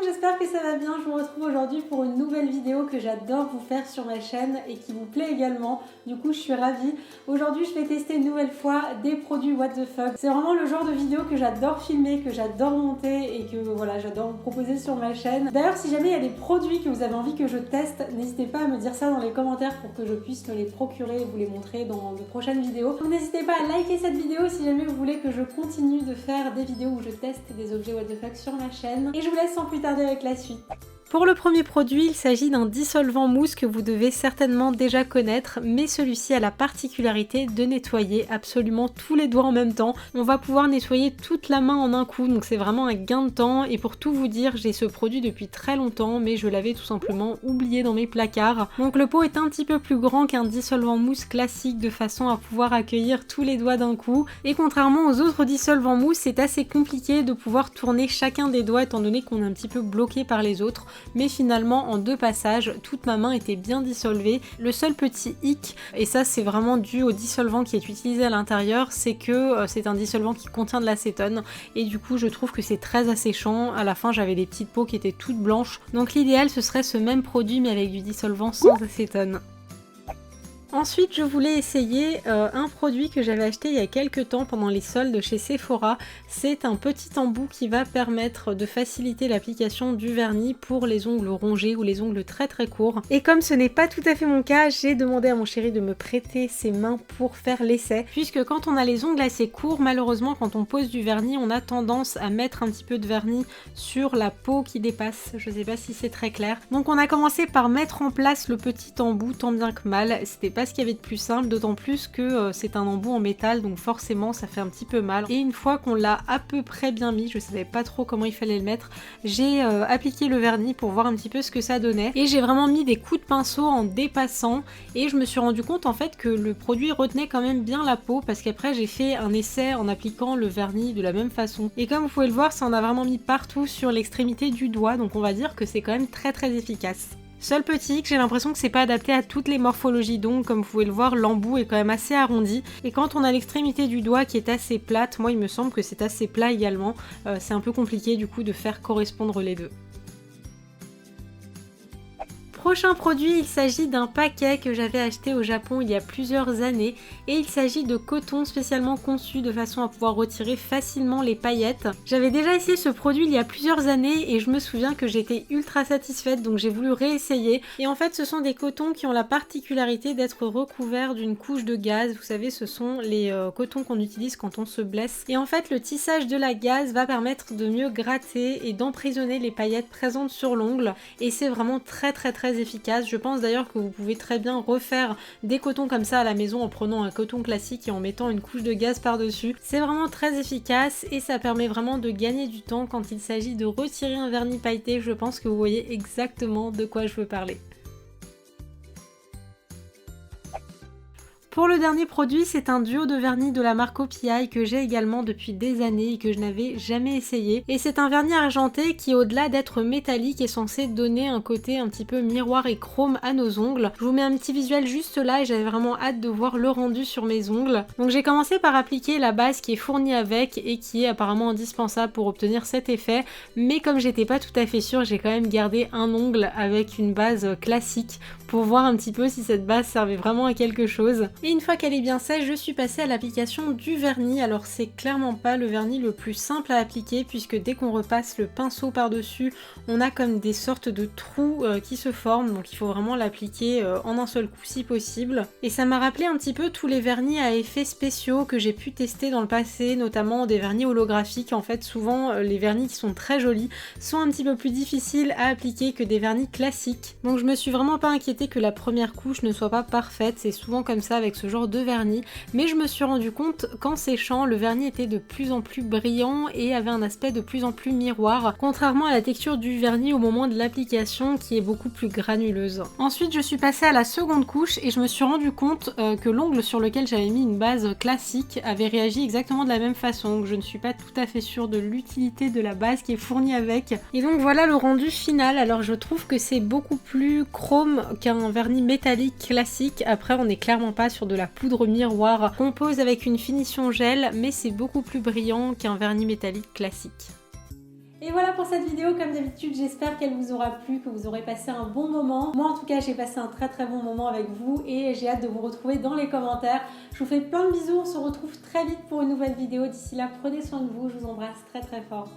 monde, j'espère que ça va bien. Je vous retrouve aujourd'hui pour une nouvelle vidéo que j'adore vous faire sur ma chaîne et qui vous plaît également. Du coup, je suis ravie. Aujourd'hui, je vais tester une nouvelle fois des produits what the fuck. C'est vraiment le genre de vidéo que j'adore filmer, que j'adore monter et que voilà, j'adore vous proposer sur ma chaîne. D'ailleurs, si jamais il y a des produits que vous avez envie que je teste, n'hésitez pas à me dire ça dans les commentaires pour que je puisse me les procurer et vous les montrer dans de prochaines vidéos. Donc n'hésitez pas à liker cette vidéo si jamais vous voulez que je continue de faire des vidéos où je teste des objets what the fuck sur ma chaîne. Et je vous laisse sans plus tarder avec la suite. Pour le premier produit, il s'agit d'un dissolvant mousse que vous devez certainement déjà connaître, mais celui-ci a la particularité de nettoyer absolument tous les doigts en même temps. On va pouvoir nettoyer toute la main en un coup, donc c'est vraiment un gain de temps. Et pour tout vous dire, j'ai ce produit depuis très longtemps, mais je l'avais tout simplement oublié dans mes placards. Donc le pot est un petit peu plus grand qu'un dissolvant mousse classique, de façon à pouvoir accueillir tous les doigts d'un coup. Et contrairement aux autres dissolvants mousse, c'est assez compliqué de pouvoir tourner chacun des doigts étant donné qu'on est un petit peu bloqué par les autres. Mais finalement en 2 passages, toute ma main était bien dissolvée. Le seul petit hic, et ça c'est vraiment dû au dissolvant qui est utilisé à l'intérieur, c'est que c'est un dissolvant qui contient de l'acétone et du coup je trouve que c'est très asséchant. À la fin j'avais des petites peaux qui étaient toutes blanches, donc l'idéal ce serait ce même produit mais avec du dissolvant sans acétone. Ensuite, je voulais essayer un produit que j'avais acheté il y a quelques temps pendant les soldes chez Sephora. C'est un petit embout qui va permettre de faciliter l'application du vernis pour les ongles rongés ou les ongles très très courts. Et comme ce n'est pas tout à fait mon cas, j'ai demandé à mon chéri de me prêter ses mains pour faire l'essai. Puisque quand on a les ongles assez courts, malheureusement quand on pose du vernis, on a tendance à mettre un petit peu de vernis sur la peau qui dépasse. Je sais pas si c'est très clair. Donc on a commencé par mettre en place le petit embout tant bien que mal. C'était pas ce qu'il y avait de plus simple, d'autant plus que c'est un embout en métal, donc forcément ça fait un petit peu mal. Et une fois qu'on l'a à peu près bien mis, je savais pas trop comment il fallait le mettre, j'ai appliqué le vernis pour voir un petit peu ce que ça donnait. Et j'ai vraiment mis des coups de pinceau en dépassant et je me suis rendu compte en fait que le produit retenait quand même bien la peau, parce qu'après j'ai fait un essai en appliquant le vernis de la même façon. Et comme vous pouvez le voir, ça en a vraiment mis partout sur l'extrémité du doigt, donc on va dire que c'est quand même très très efficace. Seul petit hic, j'ai l'impression que c'est pas adapté à toutes les morphologies d'ongles. Comme vous pouvez le voir, l'embout est quand même assez arrondi. Et quand on a l'extrémité du doigt qui est assez plate, moi il me semble que c'est assez plat également, c'est un peu compliqué du coup de faire correspondre les deux. Prochain produit, il s'agit d'un paquet que j'avais acheté au Japon il y a plusieurs années et il s'agit de coton spécialement conçu de façon à pouvoir retirer facilement les paillettes. J'avais déjà essayé ce produit il y a plusieurs années et je me souviens que j'étais ultra satisfaite, donc j'ai voulu réessayer. Et en fait ce sont des cotons qui ont la particularité d'être recouverts d'une couche de gaze. Vous savez, ce sont les cotons qu'on utilise quand on se blesse. Et en fait le tissage de la gaze va permettre de mieux gratter et d'emprisonner les paillettes présentes sur l'ongle et c'est vraiment très efficace. Je pense d'ailleurs que vous pouvez très bien refaire des cotons comme ça à la maison en prenant un coton classique et en mettant une couche de gaze par-dessus. C'est vraiment très efficace et ça permet vraiment de gagner du temps quand il s'agit de retirer un vernis pailleté. Je pense que vous voyez exactement de quoi je veux parler. Pour le dernier produit, c'est un duo de vernis de la marque OPI que j'ai également depuis des années et que je n'avais jamais essayé. Et c'est un vernis argenté qui, au-delà d'être métallique, est censé donner un côté un petit peu miroir et chrome à nos ongles. Je vous mets un petit visuel juste là et j'avais vraiment hâte de voir le rendu sur mes ongles. Donc j'ai commencé par appliquer la base qui est fournie avec et qui est apparemment indispensable pour obtenir cet effet. Mais comme j'étais pas tout à fait sûre, j'ai quand même gardé un ongle avec une base classique pour voir un petit peu si cette base servait vraiment à quelque chose. Et une fois qu'elle est bien sèche, je suis passée à l'application du vernis. Alors c'est clairement pas le vernis le plus simple à appliquer puisque dès qu'on repasse le pinceau par-dessus, on a comme des sortes de trous qui se forment, donc il faut vraiment l'appliquer en un seul coup si possible. Et ça m'a rappelé un petit peu tous les vernis à effets spéciaux que j'ai pu tester dans le passé, notamment des vernis holographiques. En fait souvent les vernis qui sont très jolis sont un petit peu plus difficiles à appliquer que des vernis classiques. Donc je me suis vraiment pas inquiétée que la première couche ne soit pas parfaite, c'est souvent comme ça avec ce genre de vernis, mais je me suis rendu compte qu'en séchant, le vernis était de plus en plus brillant et avait un aspect de plus en plus miroir, contrairement à la texture du vernis au moment de l'application qui est beaucoup plus granuleuse. Ensuite, je suis passée à la seconde couche et je me suis rendu compte que l'ongle sur lequel j'avais mis une base classique avait réagi exactement de la même façon, donc je ne suis pas tout à fait sûre de l'utilité de la base qui est fournie avec. Et donc voilà le rendu final. Alors je trouve que c'est beaucoup plus chrome qu'un vernis métallique classique. Après on n'est clairement pas sur de la poudre miroir qu'on pose avec une finition gel, mais c'est beaucoup plus brillant qu'un vernis métallique classique. Et voilà pour cette vidéo, comme d'habitude, j'espère qu'elle vous aura plu, que vous aurez passé un bon moment. Moi en tout cas, j'ai passé un très bon moment avec vous et j'ai hâte de vous retrouver dans les commentaires. Je vous fais plein de bisous, on se retrouve très vite pour une nouvelle vidéo. D'ici là, prenez soin de vous, je vous embrasse très fort.